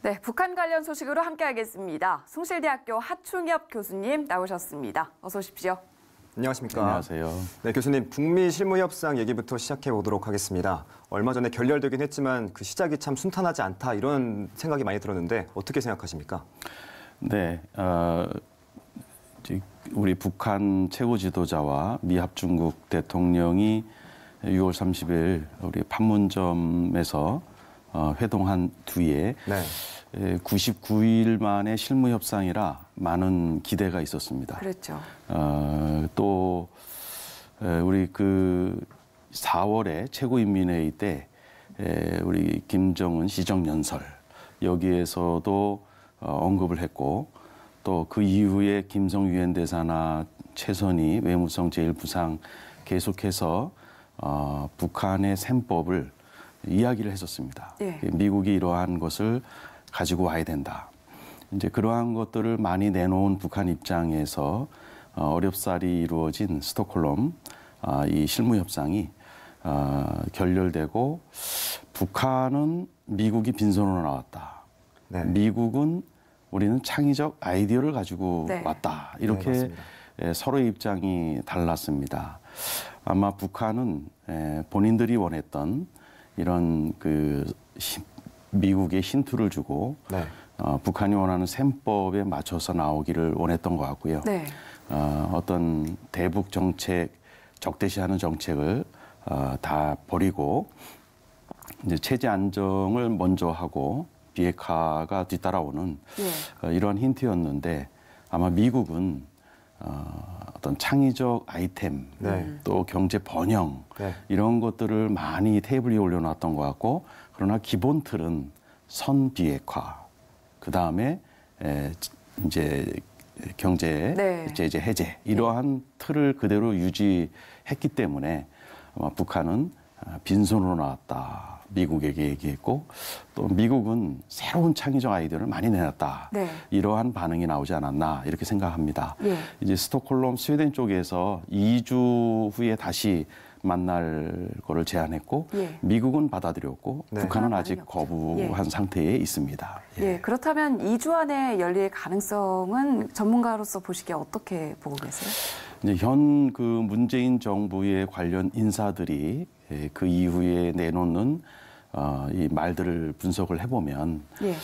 네, 북한 관련 소식으로 함께하겠습니다. 숭실대학교 하충엽 교수님 나오셨습니다. 어서 오십시오. 안녕하십니까. 안녕하세요. 네, 교수님, 북미 실무협상 얘기부터 시작해 보도록 하겠습니다. 얼마 전에 결렬되긴 했지만 그 시작이 참 순탄하지 않다 이런 생각이 많이 들었는데 어떻게 생각하십니까? 네, 우리 북한 최고 지도자와 미 합중국 대통령이 6월 30일 우리 판문점에서 회동한 뒤에 네. 99일 만에 실무 협상이라 많은 기대가 있었습니다. 그렇죠. 또 우리 그 4월에 최고인민회의 때 우리 김정은 시정연설 여기에서도 언급을 했고 또 그 이후에 김성 유엔 대사나 최선희 외무성 제1부상 계속해서 북한의 셈법을 이야기를 했었습니다. 예. 미국이 이러한 것을 가지고 와야 된다. 이제 그러한 것들을 많이 내놓은 북한 입장에서 어렵사리 이루어진 스톡홀름 이 실무 협상이 결렬되고 북한은 미국이 빈손으로 나왔다. 네. 미국은 우리는 창의적 아이디어를 가지고 네. 왔다. 네, 이렇게 맞습니다. 서로의 입장이 달랐습니다. 아마 북한은 본인들이 원했던 이런 그 미국에 힌트를 주고 네. 북한이 원하는 셈법에 맞춰서 나오기를 원했던 것 같고요. 네. 어떤 대북 정책, 적대시하는 정책을 다 버리고 이제 체제 안정을 먼저 하고 비핵화가 뒤따라오는 이러한 힌트였는데 아마 미국은 어떤 창의적 아이템 네. 또 경제 번영 네. 이런 것들을 많이 테이블 위에 올려놨던 것 같고 그러나 기본 틀은 선비핵화 그 다음에 이제 경제 네. 제재 해제 이러한 틀을 그대로 유지했기 때문에 아마 북한은 빈손으로 나왔다. 미국에게 얘기했고 또 미국은 새로운 창의적 아이디어를 많이 내놨다. 네. 이러한 반응이 나오지 않았나 이렇게 생각합니다. 예. 이제 스톡홀름 스웨덴 쪽에서 2주 후에 다시 만날 거를 제안했고 예. 미국은 받아들였고 네. 북한은 아직 반응이 없죠. 거부한 상태에 있습니다. 예, 그렇다면 2주 안에 열릴 가능성은 전문가로서 보시기에 어떻게 보고 계세요? 이제 현 그 문재인 정부의 관련 인사들이 그 이후에 내놓는 이 말들을 분석을 해보면 예.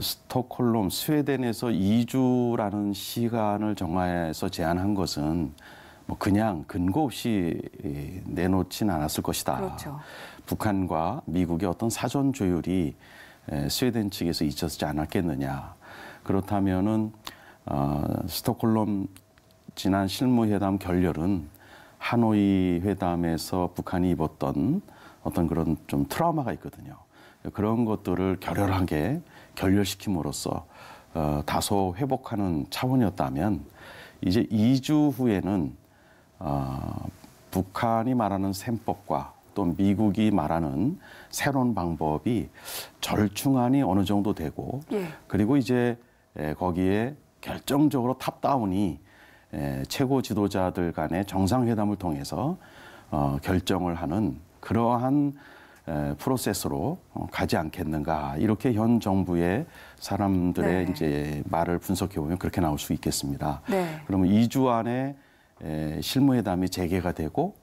스톡홀름 스웨덴에서 2주라는 시간을 정해서 제안한 것은 뭐 그냥 근거 없이 내놓진 않았을 것이다. 그렇죠. 북한과 미국의 어떤 사전 조율이 스웨덴 측에서 있었지 않았겠느냐. 그렇다면은 스톡홀름 지난 실무회담 결렬은 하노이 회담에서 북한이 입었던 어떤 그런 좀 트라우마가 있거든요. 그런 것들을 결렬하게 결렬시킴으로써 다소 회복하는 차원이었다면 이제 2주 후에는 북한이 말하는 셈법과 또 미국이 말하는 새로운 방법이 절충안이 어느 정도 되고 예. 그리고 이제 거기에 결정적으로 탑다운이 최고 지도자들 간의 정상회담을 통해서 결정을 하는 그러한 프로세스로 가지 않겠는가 이렇게 현 정부의 사람들의 네. 이제 말을 분석해 보면 그렇게 나올 수 있겠습니다. 네. 그러면 2주 안에 실무회담이 재개가 되고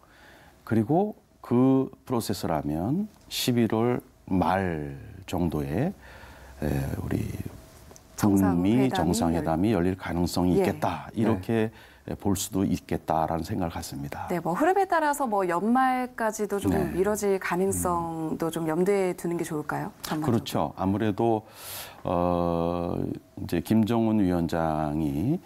그리고 그 프로세스라면 11월 말 정도에 우리 북미 정상회담이 열릴 가능성이 있겠다. 이렇게 볼 수도 있겠다라는 생각을 갖습니다. 네, 뭐 흐름에 따라서 뭐 연말까지도 좀 네. 미뤄질 가능성도 좀 염두에 두는 게 좋을까요? 전반적으로? 그렇죠. 아무래도 이제 김정은 위원장이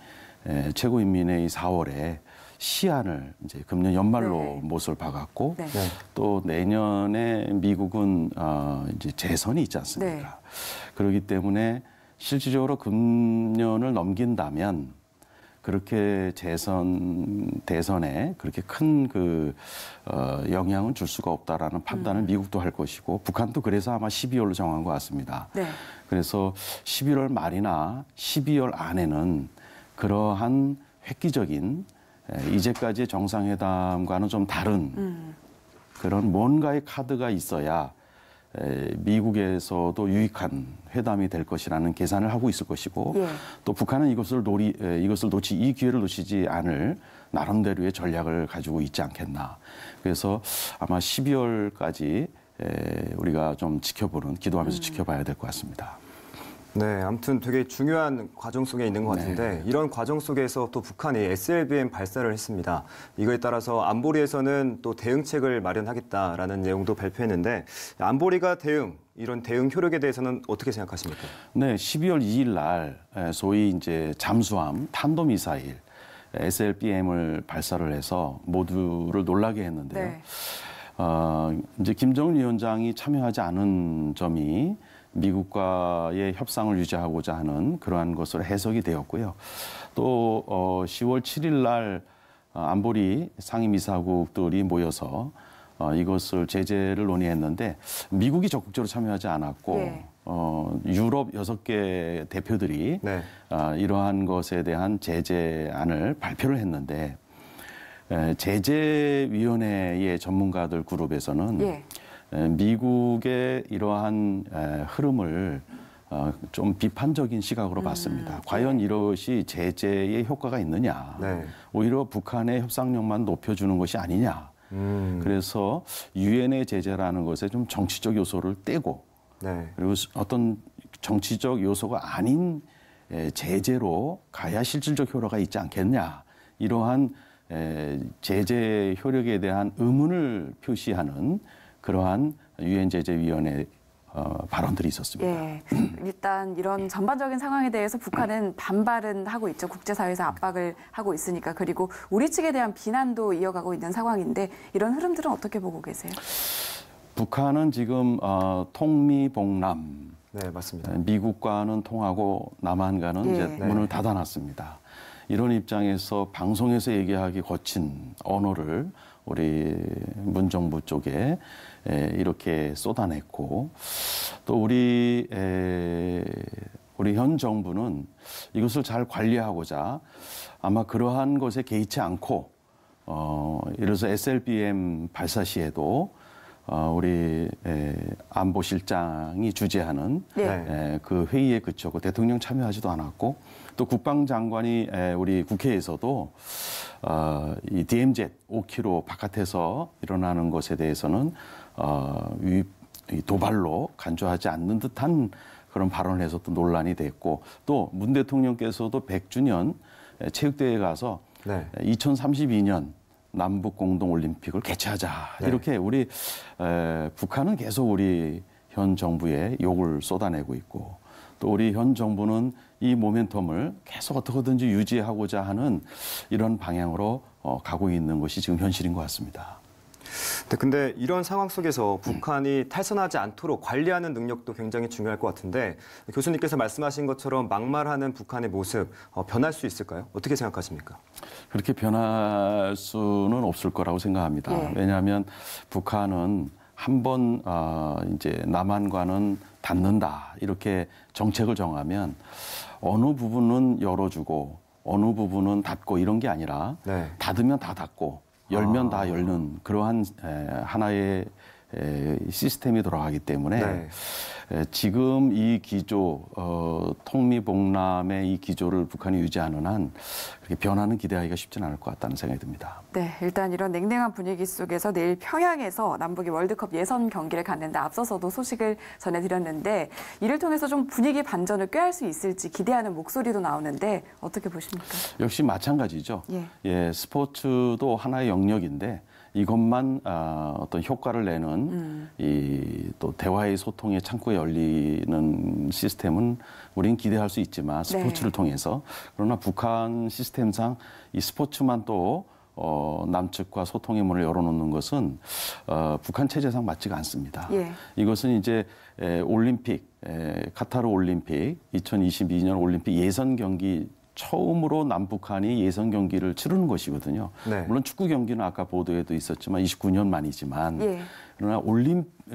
최고인민회의 4월에 시한을 이제 금년 연말로 네. 못을 박았고 네. 네. 또 내년에 미국은 이제 재선이 있지 않습니까? 네. 그렇기 때문에 실질적으로 금년을 넘긴다면 그렇게 대선에 그렇게 큰 그 영향은 줄 수가 없다라는 판단을 미국도 할 것이고 북한도 그래서 아마 12월로 정한 것 같습니다. 네. 그래서 11월 말이나 12월 안에는 그러한 획기적인 이제까지의 정상회담과는 좀 다른 그런 뭔가의 카드가 있어야 미국에서도 유익한 회담이 될 것이라는 계산을 하고 있을 것이고 예. 또 북한은 이 기회를 놓치지 않을 나름대로의 전략을 가지고 있지 않겠나. 그래서 아마 12월까지 우리가 좀 기도하면서 지켜봐야 될 것 같습니다. 네, 아무튼 되게 중요한 과정 속에 있는 것 같은데 이런 과정 속에서 또 북한이 SLBM 발사를 했습니다. 이거에 따라서 안보리에서는 또 대응책을 마련하겠다라는 내용도 발표했는데 안보리가 이런 대응 효력에 대해서는 어떻게 생각하십니까? 네, 12월 2일 날 소위 이제 잠수함 탄도미사일 SLBM을 발사를 해서 모두를 놀라게 했는데요. 네. 이제 김정은 위원장이 참여하지 않은 점이 미국과의 협상을 유지하고자 하는 그러한 것으로 해석이 되었고요. 또 10월 7일 날 안보리 상임이사국들이 모여서 이것을 제재를 논의했는데 미국이 적극적으로 참여하지 않았고 예. 유럽 6개 대표들이 네. 이러한 것에 대한 제재안을 발표를 했는데 제재위원회의 전문가들 그룹에서는 예. 미국의 이러한 흐름을 좀 비판적인 시각으로 봤습니다. 과연 이것이 제재의 효과가 있느냐. 네. 오히려 북한의 협상력만 높여주는 것이 아니냐. 그래서 유엔의 제재라는 것에 좀 정치적 요소를 떼고 네. 그리고 어떤 정치적 요소가 아닌 제재로 가야 실질적 효과가 있지 않겠냐. 이러한 제재 효력에 대한 의문을 표시하는 그러한 유엔 제재위원회 발언들이 있었습니다. 예, 일단 이런 전반적인 상황에 대해서 북한은 반발은 하고 있죠. 국제사회에서 압박을 하고 있으니까. 그리고 우리 측에 대한 비난도 이어가고 있는 상황인데 이런 흐름들은 어떻게 보고 계세요? 북한은 지금 통미봉남, 네, 맞습니다. 미국과는 통하고 남한과는 예. 이제 네. 문을 닫아놨습니다. 이런 입장에서 방송에서 얘기하기 거친 언어를 우리 문정부 쪽에 이렇게 쏟아냈고 또 우리 현 정부는 이것을 잘 관리하고자 아마 그러한 것에 개의치 않고 예를 들어서 SLBM 발사 시에도 우리 안보실장이 주재하는 네. 그 회의에 그쳤고 대통령 참여하지도 않았고 또 국방장관이 우리 국회에서도 이 DMZ 5km 바깥에서 일어나는 것에 대해서는 이 도발로 간주하지 않는 듯한 그런 발언을 해서 또 논란이 됐고 또 문 대통령께서도 100주년 체육대회에 가서 네. 2032년 남북 공동 올림픽을 개최하자. 네. 이렇게 우리 북한은 계속 우리 현 정부에 욕을 쏟아내고 있고 또 우리 현 정부는 이 모멘텀을 계속 어떻게든지 유지하고자 하는 이런 방향으로 가고 있는 것이 지금 현실인 것 같습니다. 네, 근데 이런 상황 속에서 북한이 탈선하지 않도록 관리하는 능력도 굉장히 중요할 것 같은데 교수님께서 말씀하신 것처럼 막말하는 북한의 모습 변할 수 있을까요? 어떻게 생각하십니까? 그렇게 변할 수는 없을 거라고 생각합니다. 예. 왜냐하면 북한은 한번 이제 남한과는 닫는다 이렇게 정책을 정하면 어느 부분은 열어주고 어느 부분은 닫고 이런 게 아니라 네. 닫으면 다 닫고 열면 다 열는 그러한 하나의 시스템이 돌아가기 때문에 네. 지금 이 기조, 통미봉남의 이 기조를 북한이 유지하는 한 그렇게 변화는 기대하기가 쉽지는 않을 것 같다는 생각이 듭니다. 네, 일단 이런 냉랭한 분위기 속에서 내일 평양에서 남북이 월드컵 예선 경기를 갖는데 앞서서도 소식을 전해드렸는데 이를 통해서 좀 분위기 반전을 꾀할 수 있을지 기대하는 목소리도 나오는데 어떻게 보십니까? 역시 마찬가지죠. 예. 스포츠도 하나의 영역인데 이것만 어떤 효과를 내는 이 또 대화의 소통의 창구에 열리는 시스템은 우리는 기대할 수 있지만 스포츠를 네. 통해서 그러나 북한 시스템상 이 스포츠만 또 남측과 소통의 문을 열어놓는 것은 북한 체제상 맞지가 않습니다. 예. 이것은 이제 올림픽, 카타르 올림픽, 2022년 올림픽 예선 경기 처음으로 남북한이 예선 경기를 치르는 것이거든요. 네. 물론 축구 경기는 아까 보도에도 있었지만 29년 만이지만 예. 그러나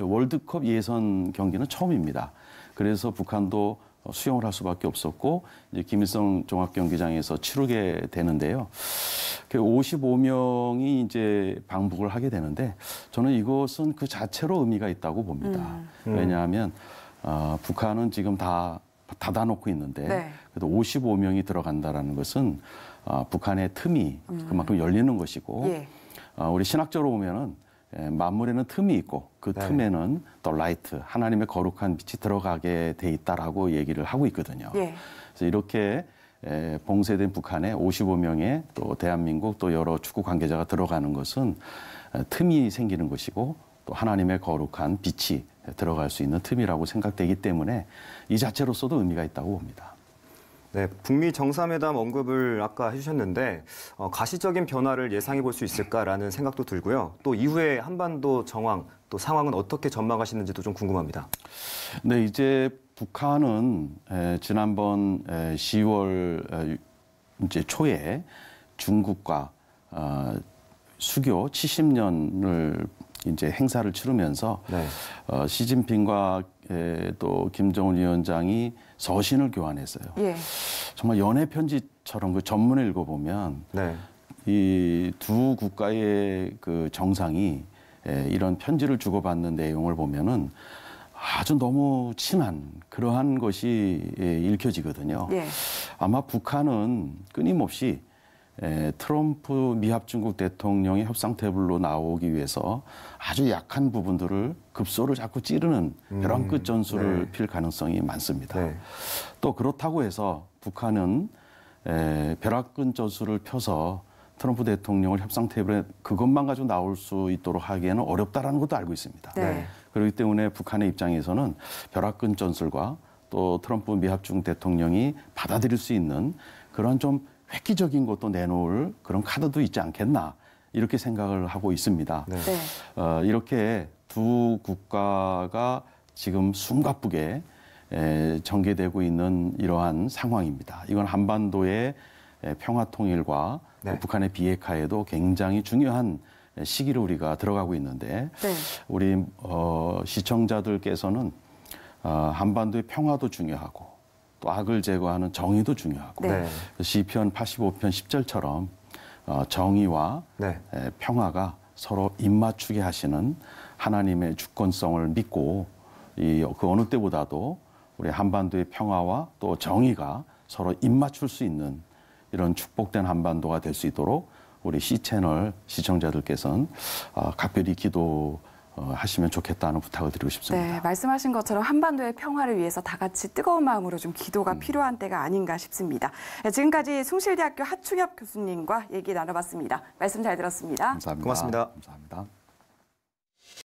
월드컵 예선 경기는 처음입니다. 그래서 북한도 수용을 할 수밖에 없었고 이제 김일성 종합경기장에서 치르게 되는데요. 그 55명이 이제 방북을 하게 되는데 저는 이것은 그 자체로 의미가 있다고 봅니다. 왜냐하면 북한은 지금 다 닫아놓고 있는데 네. 그래도 55명이 들어간다라는 것은 북한의 틈이 그만큼 열리는 것이고 예. 우리 신학적으로 보면은 만물에는 틈이 있고 그 네. 틈에는 또 라이트 하나님의 거룩한 빛이 들어가게 돼 있다라고 얘기를 하고 있거든요. 예. 그래서 이렇게 봉쇄된 북한에 55명의 또 대한민국 또 여러 축구 관계자가 들어가는 것은 틈이 생기는 것이고 또 하나님의 거룩한 빛이 들어갈 수 있는 틈이라고 생각되기 때문에 이 자체로서도 의미가 있다고 봅니다. 네, 북미 정상회담 언급을 아까 해주셨는데 가시적인 변화를 예상해 볼 수 있을까라는 생각도 들고요. 또 이후에 한반도 정황, 또 상황은 어떻게 전망하시는지도 좀 궁금합니다. 네, 이제 북한은 지난번 10월 이제 초에 중국과 수교 70년을 이제 행사를 치르면서 네. 시진핑과 또 김정은 위원장이 서신을 교환했어요. 예. 정말 연애 편지처럼 그 전문을 읽어보면 네. 이 두 국가의 그 정상이 이런 편지를 주고받는 내용을 보면은 아주 너무 친한 그러한 것이 읽혀지거든요. 예. 아마 북한은 끊임없이 트럼프 미합 중국 대통령의 협상 테이블로 나오기 위해서 아주 약한 부분들을 급소를 자꾸 찌르는 벼랑 끝 전술을 네. 필 가능성이 많습니다. 네. 또 그렇다고 해서 북한은 벼락 끝 전술을 펴서 트럼프 대통령을 협상 테이블에 그것만 가지고 나올 수 있도록 하기에는 어렵다라는 것도 알고 있습니다. 네. 그렇기 때문에 북한의 입장에서는 벼락 끝 전술과 또 트럼프 미합 중국 대통령이 받아들일 수 있는 그런 좀 획기적인 것도 내놓을 그런 카드도 있지 않겠나 이렇게 생각을 하고 있습니다. 네. 네. 이렇게 두 국가가 지금 숨가쁘게 전개되고 있는 이러한 상황입니다. 이건 한반도의 평화 통일과 네. 북한의 비핵화에도 굉장히 중요한 시기를 우리가 들어가고 있는데 네. 우리 시청자들께서는 한반도의 평화도 중요하고 또 악을 제거하는 정의도 중요하고 네. 시편 85편 10절처럼 정의와 네. 평화가 서로 입맞추게 하시는 하나님의 주권성을 믿고 그 어느 때보다도 우리 한반도의 평화와 또 정의가 서로 입맞출 수 있는 이런 축복된 한반도가 될 수 있도록 우리 C채널 시청자들께서는 각별히 기도하시면 좋겠다는 부탁을 드리고 싶습니다. 네, 말씀하신 것처럼 한반도의 평화를 위해서 다 같이 뜨거운 마음으로 좀 기도가 필요한 때가 아닌가 싶습니다. 네, 지금까지 숭실대학교 하충엽 교수님과 얘기 나눠봤습니다. 말씀 잘 들었습니다. 감사합니다. 고맙습니다. 감사합니다.